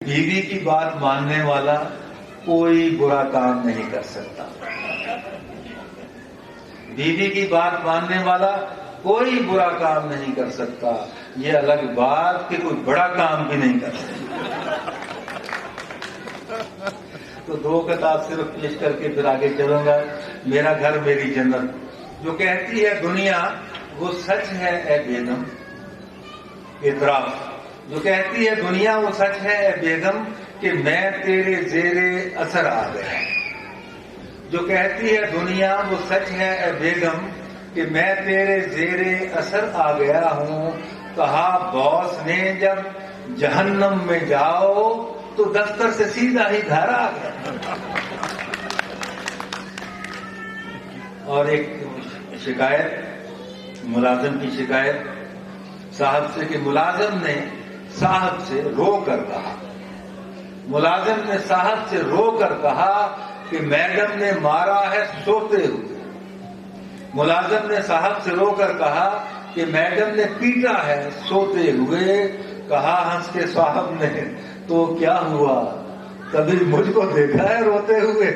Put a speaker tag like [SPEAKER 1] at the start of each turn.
[SPEAKER 1] بیوی کی بات ماننے والا کوئی برا کام نہیں کر سکتا. بیوی کی بات ماننے والا کوئی برا کام نہیں کر سکتا. یہ الگ بات کہ کوئی بڑا کام بھی نہیں کر سکتا. تو 2 کتاب صرف پیش کر کے پھر آگے چلوں گا. میرا گھر میری جنت. جو کہتی ہے دنیا وہ سچ ہے اے بیگم. اعتراف. جو کہتی ہے دنیا وہ سچ ہے اے بیگم کہ میں تیرے زیر اثر آ گیا. جو کہتی ہے دنیا وہ سچ ہے اے بیگم کہ میں تیرے زیر اثر آ گیا ہوں. کہا باس نے جب جہنم میں جاؤ تو دفتر سے سیدھا ہی گھر آ گیا. اور ایک شکایت، ملازم کی شکایت صاحب سے کہ ملازم نے صاحب سے رو کر کہا، ملازم نے صاحب سے رو کر کہا کہ میڈم نے مارا ہے سوتے ہوئے. ملازم نے صاحب سے رو کر کہا کہ میڈم نے پیٹا ہے سوتے ہوئے. کہا ہنس کے صاحب نے تو کیا ہوا، کبھی مجھ کو دیکھا ہے روتے ہوئے؟